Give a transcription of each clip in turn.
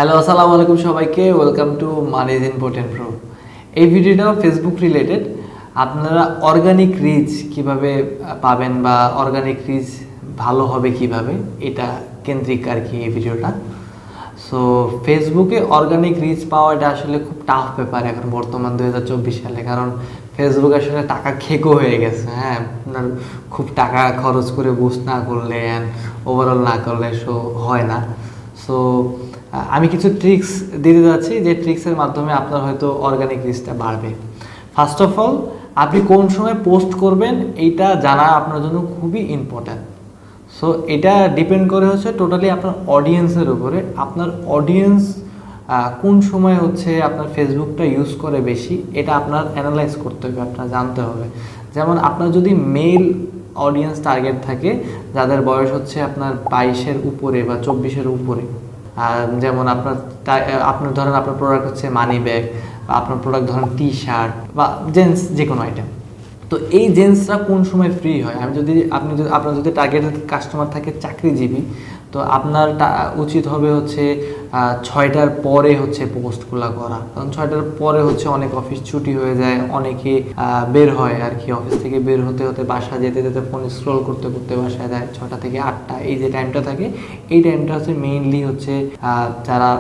Hello, আসসালামু আলাইকুম সবাইকে। Welcome to money is important pro. এই ভিডিওটা ফেসবুক রিলেটেড। আপনারা অর্গানিক রিচ কিভাবে পাবেন বা অর্গানিক রিচ ভালো হবে কিভাবে, এটা কেন্দ্রিক আর কি এই ভিডিওটা। সো ফেসবুকে অর্গানিক রিচ পাওয়াটা আসলে খুব টাফ ব্যাপার এখন বর্তমান 2024 সালে, কারণ ফেসবুক আসলে টাকা খেকো হয়ে গেছে। হ্যাঁ, আপনার খুব টাকা খরচ করে বুস্ট না করলে অ্যান্ড ওভারঅল না করলে শো হয় না। সো আমি কিছু ট্রিক্স দিতে যাচ্ছি, যে ট্রিক্সের মাধ্যমে আপনার হয়তো অর্গানিক রিচটা বাড়বে। ফার্স্ট অফ অল, আপনি কোন সময় পোস্ট করবেন এইটা জানা আপনার জন্য খুবই ইম্পর্ট্যান্ট। সো এটা ডিপেন্ড করে হচ্ছে টোটালি আপনার অডিয়েন্সের উপরে। আপনার অডিয়েন্স কোন সময় হচ্ছে আপনার ফেসবুকটা ইউজ করে বেশি, এটা আপনার অ্যানালাইজ করতে হবে, আপনার জানতে হবে। যেমন আপনার যদি মেল অডিয়েন্স টার্গেট থাকে, যাদের বয়স হচ্ছে আপনার 22-এর উপরে বা 24-এর উপরে, যেমন আপনার ধরেন আপনার প্রোডাক্ট হচ্ছে মানি ব্যাগ, বা আপনার প্রোডাক্ট ধরেন টি শার্ট বা জেন্টস যে কোনো আইটেম, তো এই জেন্টসরা কোন সময় ফ্রি হয়? আপনার যদি টার্গেটেড কাস্টমার থাকে চাকরিজীবী, তো আপনার উচিত হবে হচ্ছে 6টার পরে হচ্ছে পোস্টগুলো করা, কারণ 6টার পরে হচ্ছে অনেক অফিস ছুটি হয়ে যায়, অনেকে বের হয় আর কি, অফিস থেকে বের হতে হতে বাসা যেতে যেতে ফোন স্ক্রল করতে করতে বাসায় যায়। 6টা থেকে 8টা এই যে টাইমটা থাকে, এই টাইমটা হচ্ছে মেইনলি হচ্ছে যারা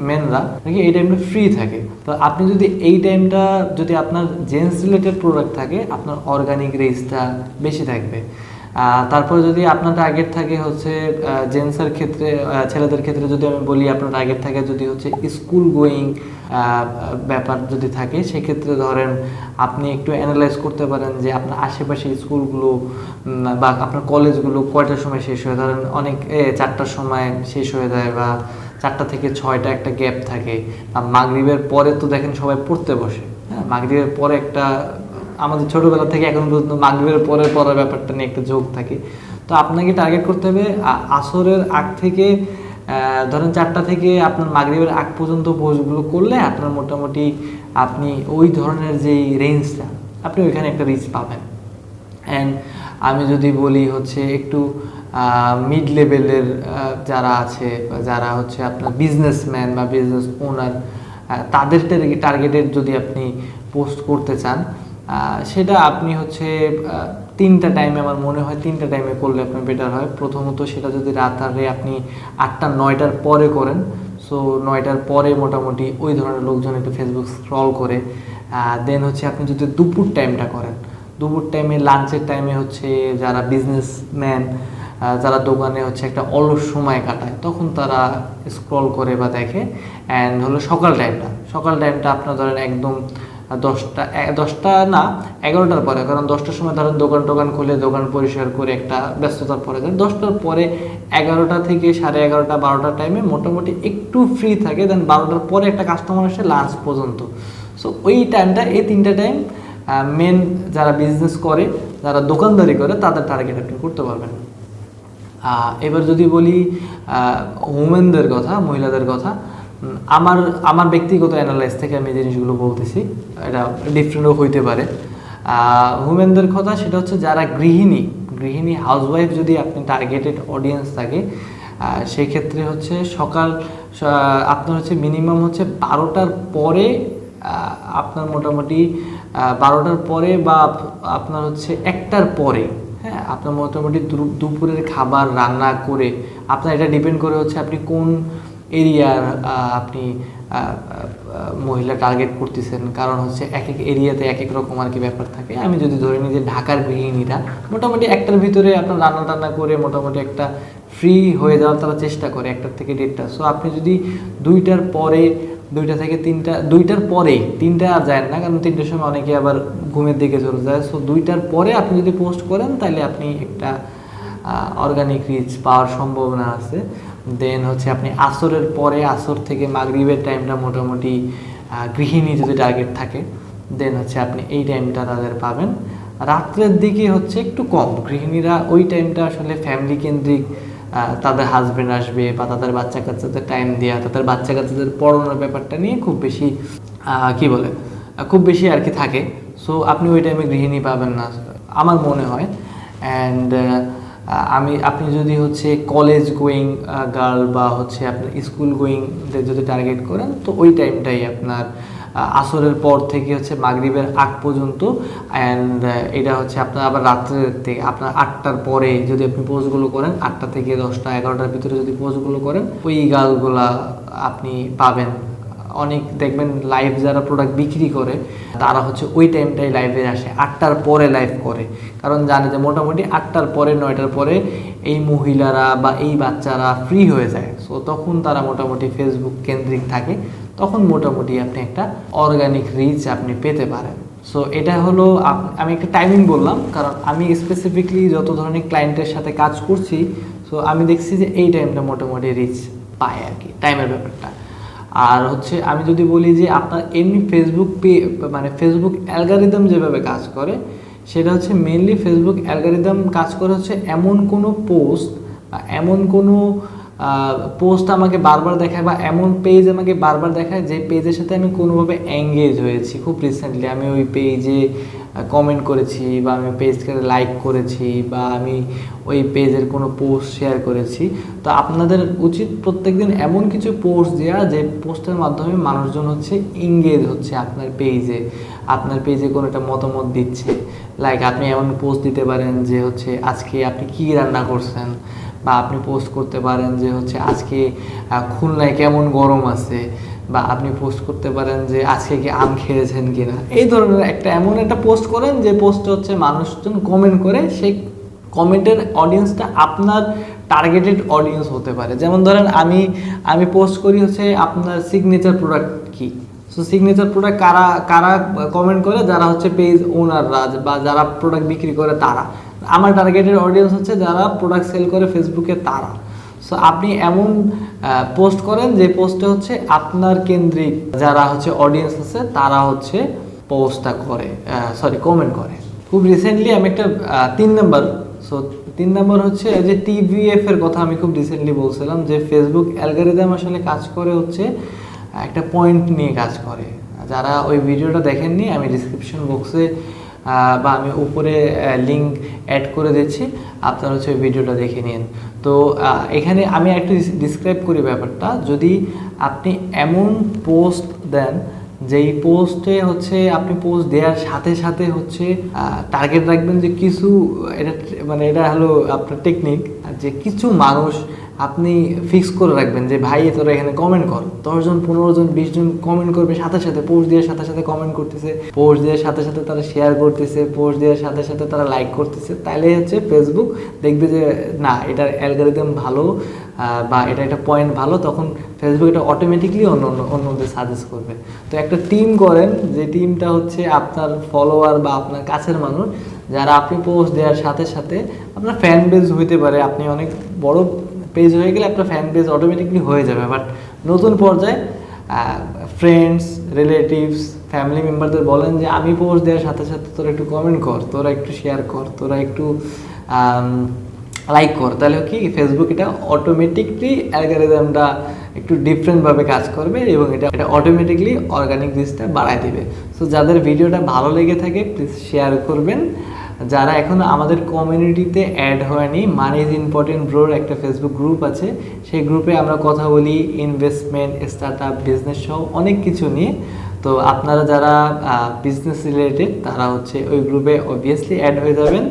মেনরা নাকি এই টাইমটা ফ্রি থাকে। তো আপনি যদি এই টাইমটা, যদি আপনার জেন্টস রিলেটেড প্রোডাক্ট থাকে, আপনার অর্গানিক রিচটা বেশি থাকবে। তারপরে যদি আপনার টার্গেট থাকে হচ্ছে জেন্টসের ক্ষেত্রে, ছেলেদের ক্ষেত্রে যদি আমি বলি, আপনার টার্গেট থাকে যদি হচ্ছে স্কুল গোয়িং ব্যাপার যদি থাকে, সেক্ষেত্রে ধরেন আপনি একটু অ্যানালাইজ করতে পারেন যে আপনার আশেপাশে স্কুলগুলো বা আপনার কলেজগুলো কয়টার সময় শেষ হয়। ধরেন অনেক 4টার সময় শেষ হয়ে যায়, বা 4টা থেকে 6টা একটা গ্যাপ থাকে। মাগরিবের পরে তো দেখেন সবাই পড়তে বসে। হ্যাঁ, মাগরিবের পরে একটা, আমাদের ছোটোবেলা থেকে এখন পর্যন্ত মাগরিবের পরে পড়ার ব্যাপারটা নিয়ে একটা ঝোঁক থাকে। তো আপনাকে টার্গেট করতে হবে আসরের আগ থেকে, ধরেন 4টা থেকে আপনার মাগরিবের আগ পর্যন্ত পোস্টগুলো করলে আপনার মোটামুটি আপনি ওই ধরনের যেই রেঞ্জটা, আপনি ওইখানে একটা রিচ পাবেন। অ্যান্ড আমি যদি বলি হচ্ছে একটু মিড লেভেলের যারা আছে, যারা হচ্ছে আপনার বিজনেসম্যান বা বিজনেস ওনার, তাদের টার্গেটেড যদি আপনি পোস্ট করতে চান, সেটা আপনি হচ্ছে 3টা টাইমে, আমার মনে হয় 3টা টাইমে করলে আপনার বেটার হয়। প্রথমত সেটা যদি রাতারে আপনি 8টা-9টার পরে করেন, সো 9টার পরে মোটামুটি ওই ধরনের লোকজন একটু ফেসবুক স্ক্রল করে। দেন হচ্ছে আপনি যদি দুপুর টাইমটা করেন, দুপুর টাইমে লাঞ্চের টাইমে হচ্ছে যারা বিজনেসম্যান, যারা দোকানে হচ্ছে একটা অলস সময় কাটায়, তখন তারা স্ক্রল করে বা দেখে। অ্যান্ড হলো সকাল টাইমটা আপনার ধরেন একদম 10টা না 11টার পরে, কারণ 10টার সময় ধরেন দোকান খুলে দোকান পরিষ্কার করে একটা ব্যস্ততার পরে যায়। 10টার পরে 11টা থেকে 11:30 12টার টাইমে মোটামুটি একটু ফ্রি থাকে। দেন 12টার পরে একটা কাস্টমার আসে লাঞ্চ পর্যন্ত। সো ওই টাইমটা, এই 3টা টাইম মেন যারা বিজনেস করে, যারা দোকানদারি করে, তাদের টার্গেট আপনি করতে পারবেন। এবার যদি বলি ওমেনদের কথা, মহিলাদের কথা, আমার ব্যক্তিগত অ্যানালাইজ থেকে আমি জিনিসগুলো বলতেছি, এটা ডিফারেন্টও হইতে পারে। উমেনদের কথা, সেটা হচ্ছে যারা গৃহিণী হাউসওয়াইফ, যদি আপনি টার্গেটেড অডিয়েন্স থাকে, সেক্ষেত্রে হচ্ছে আপনার হচ্ছে মিনিমাম হচ্ছে 12টার পরে, আপনার মোটামুটি 12টার পরে বা আপনার হচ্ছে 1টার পরে, হ্যাঁ, আপনার মোটামুটি দুপুরের খাবার রান্না করে, আপনার এটা ডিপেন্ড করে হচ্ছে আপনি কোন এরিয়ার আপনি মহিলা টার্গেট করতেছেন, কারণ হচ্ছে এক এক এরিয়াতে এক এক রকম আর কি ব্যাপার থাকে। আমি যদি ধরে নিই যে ঢাকার গৃহিণীরা মোটামুটি 1টার ভিতরে আপনার রান্না করে মোটামুটি একটা ফ্রি হয়ে যাওয়ার তারা চেষ্টা করে, 1টা থেকে 1:30। সো আপনি যদি 2টার পরে, 2টা থেকে 3টা, 2টার পরেই, 3টা আর যায় না, কারণ 3টার সময় অনেকে আবার ঘুমের দিকে চলে যায়। সো 2টার পরে আপনি যদি পোস্ট করেন, তাহলে আপনি একটা অর্গানিক রিচ পাওয়ার সম্ভাবনা আছে। দেন হচ্ছে আপনি আসরের পরে, আসর থেকে মাগরিবের টাইমটা মোটামুটি গৃহিণী যদি টার্গেট থাকে, দেন হচ্ছে আপনি এই টাইমটা তাদের পাবেন। রাত্রের দিকে হচ্ছে একটু কম, গৃহিণীরা ওই টাইমটা আসলে ফ্যামিলি কেন্দ্রিক, তাদের হাজব্যান্ড আসবে বা তাদের বাচ্চা কাচ্চাদের টাইম দেওয়া, তাদের বাচ্চা কাচ্চাদের পড়ানোর ব্যাপারটা নিয়ে খুব বেশি খুব বেশি আর কি থাকে। সো আপনি ওই টাইমে গৃহিণী পাবেন না আমার মনে হয়। অ্যান্ড আপনি যদি হচ্ছে কলেজ গোয়িং গার্ল বা হচ্ছে আপনার স্কুল গোয়িংদের যদি টার্গেট করেন, তো ওই টাইমটাই আপনার আসরের পর থেকে হচ্ছে মাগরিবের আগ পর্যন্ত। অ্যান্ড এটা হচ্ছে আপনার আবার রাত্রের থেকে আপনার 8টার পরে যদি আপনি পোস্টগুলো করেন, 8টা থেকে 10টা 11টার ভিতরে যদি পোস্টগুলো করেন, ওই গার্লগুলা আপনি পাবেন। অনেক দেখবেন লাইভ যারা প্রোডাক্ট বিক্রি করে তারা হচ্ছে ওই টাইমটাই লাইভে আসে, 8টার পরে লাইভ করে, কারণ জানে যে মোটামুটি 8টার পরে 9টার পরে এই মহিলারা বা এই বাচ্চারা ফ্রি হয়ে যায়। সো তখন তারা মোটামুটি ফেসবুক কেন্দ্রিক থাকে, তখন মোটামুটি আপনি একটা অর্গানিক রিচ আপনি পেতে পারেন। সো এটা হলো আমি একটা টাইমিং বললাম, কারণ আমি স্পেসিফিকলি যত ধরনের ক্লায়েন্টের সাথে কাজ করছি, সো আমি দেখছি যে এই টাইমটা মোটামুটি রিচ পায় আর কি, টাইমের ব্যাপারটা। আর হচ্ছে আমি যদি বলি যে আপনার এমনি ফেসবুক মানে ফেসবুক অ্যালগরিদম যেভাবে কাজ করে, সেটা হচ্ছে মেইনলি ফেসবুক অ্যালগরিদম কাজ করে হচ্ছে এমন কোনো পোস্ট বা এমন কোনো পোস্ট আমাকে বারবার দেখায় বা এমন পেজ আমাকে বারবার দেখায় যে পেজের সাথে আমি কোনোভাবে এঙ্গেজ হয়েছি। খুব রিসেন্টলি আমি ওই পেজে কমেন্ট করেছি বা আমি পেজকে লাইক করেছি বা আমি ওই পেজের কোনো পোস্ট শেয়ার করেছি। তো আপনাদের উচিত প্রত্যেকদিন এমন কিছু পোস্ট দেওয়া যে পোস্টের মাধ্যমে মানুষজন হচ্ছে এঙ্গেজ হচ্ছে আপনার পেজে কোনো একটা মতামত দিচ্ছে। লাইক আপনি এমন পোস্ট দিতে পারেন যে হচ্ছে আজকে আপনি কী রান্না করছেন, বা আপনি পোস্ট করতে পারেন যে হচ্ছে আজকে খুলনায় কেমন গরম আছে, বা আপনি পোস্ট করতে পারেন যে আজকে কি আম খেয়েছেন কিনা। এই ধরনের এমন একটা পোস্ট করেন যে পোস্টে হচ্ছে মানুষজন কমেন্ট করে, সেই কমেন্টের অডিয়েন্সটা আপনার টার্গেটেড অডিয়েন্স হতে পারে। যেমন ধরেন আমি পোস্ট করি হচ্ছে আপনার সিগনেচার প্রোডাক্ট কি। সো সিগনেচার প্রোডাক্ট কারা কমেন্ট করে, যারা হচ্ছে পেজ ওনাররা বা যারা প্রোডাক্ট বিক্রি করে তারা। আমার টার্গেটেড অডিয়েন্স হচ্ছে যারা প্রোডাক্ট সেল করে ফেসবুকে তারা। সো আপনি এমন পোস্ট করেন যে পোস্টে হচ্ছে আপনার কেন্দ্রিক যারা হচ্ছে অডিয়েন্স আছে তারা হচ্ছে পোস্টটা করে, কমেন্ট করে। খুব রিসেন্টলি আমি একটা 3 নাম্বার হচ্ছে যে টিভিএফ এর কথা আমি খুব রিসেন্টলি বলছিলাম যে ফেসবুক অ্যালগরিদম আসলে কাজ করে হচ্ছে একটা পয়েন্ট নিয়ে কাজ করে। যারা ওই ভিডিওটা দেখেননি, আমি ডিসক্রিপশন বক্সে বা আমি উপরে লিঙ্ক অ্যাড করে দিচ্ছি, আপনারা হচ্ছে ওই ভিডিওটা দেখে নিন। তো এখানে আমি একটু ডিসক্রাইব করি ব্যাপারটা। যদি আপনি এমন পোস্ট দেন যেই পোস্টে হচ্ছে আপনি পোস্ট দেওয়ার সাথে সাথে হচ্ছে টার্গেট রাখবেন যে কিছু, এটা হলো আপনার টেকনিক, যে কিছু মানুষ আপনি ফিক্স করে রাখবেন যে ভাই তোরা এখানে কমেন্ট কর, 10 জন 15 জন 20 জন কমেন্ট করবে, সাথে সাথে পোস্ট দেওয়ার সাথে সাথে কমেন্ট করতেছে, পোস্ট দেওয়ার সাথে সাথে তারা শেয়ার করতেছে, পোস্ট দেওয়ার সাথে সাথে তারা লাইক করতেছে। তাইলে হচ্ছে ফেসবুক দেখবে যে না, এটার অ্যালগরিদম ভালো বা এটা একটা পয়েন্ট ভালো, তখন ফেসবুক এটা অটোমেটিকলি অন্যদের সাজেস্ট করবে। তো একটা টিম করেন, যে টিমটা হচ্ছে আপনার ফলোয়ার বা আপনার কাছের মানুষ, যারা আপনি পোস্ট দেওয়ার সাথে সাথে আপনার ফ্যান বেজ হইতে পারে, আপনি অনেক বড় পেজ হয়ে গেলে আপনার ফ্যান পেজ অটোমেটিকলি হয়ে যাবে। বাট নতুন পর্যায়ে ফ্রেন্ডস, রিলেটিভস, ফ্যামিলি মেম্বারদের বলেন যে আমি পোস্ট দেওয়ার সাথে সাথে তোরা একটু কমেন্ট কর, তোরা একটু শেয়ার কর, তোরা একটু লাইক কর। তাহলে কি ফেসবুক এটা অটোমেটিকলি অ্যালগরিদমটা একটু ডিফারেন্টভাবে কাজ করবে এবং এটা অটোমেটিকলি অর্গানিক রিচটা বাড়ায় দিবে। সো যাদের ভিডিওটা ভালো লেগে থাকে প্লিজ শেয়ার করবেন। যারা এখনও আমাদের কমিউনিটিতে অ্যাড হয়নি, মানি ইজ ইম্পর্টেন্ট ব্রোর একটা ফেসবুক গ্রুপ আছে, সেই গ্রুপে আমরা কথা বলি ইনভেস্টমেন্ট, স্টার্ট আপ, বিজনেস সহ অনেক কিছু নিয়ে। তো আপনারা যারা বিজনেস রিলেটেড তারা হচ্ছে ওই গ্রুপে অবভিয়াসলি অ্যাড হয়ে যাবেন।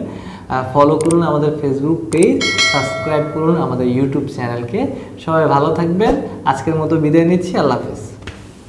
ফলো করুন আমাদের ফেসবুক পেজ, সাবস্ক্রাইব করুন আমাদের ইউটিউব চ্যানেলকে। সবাই ভালো থাকবেন। আজকের মতো বিদায় নিচ্ছি, আল্লাহ হাফেজ।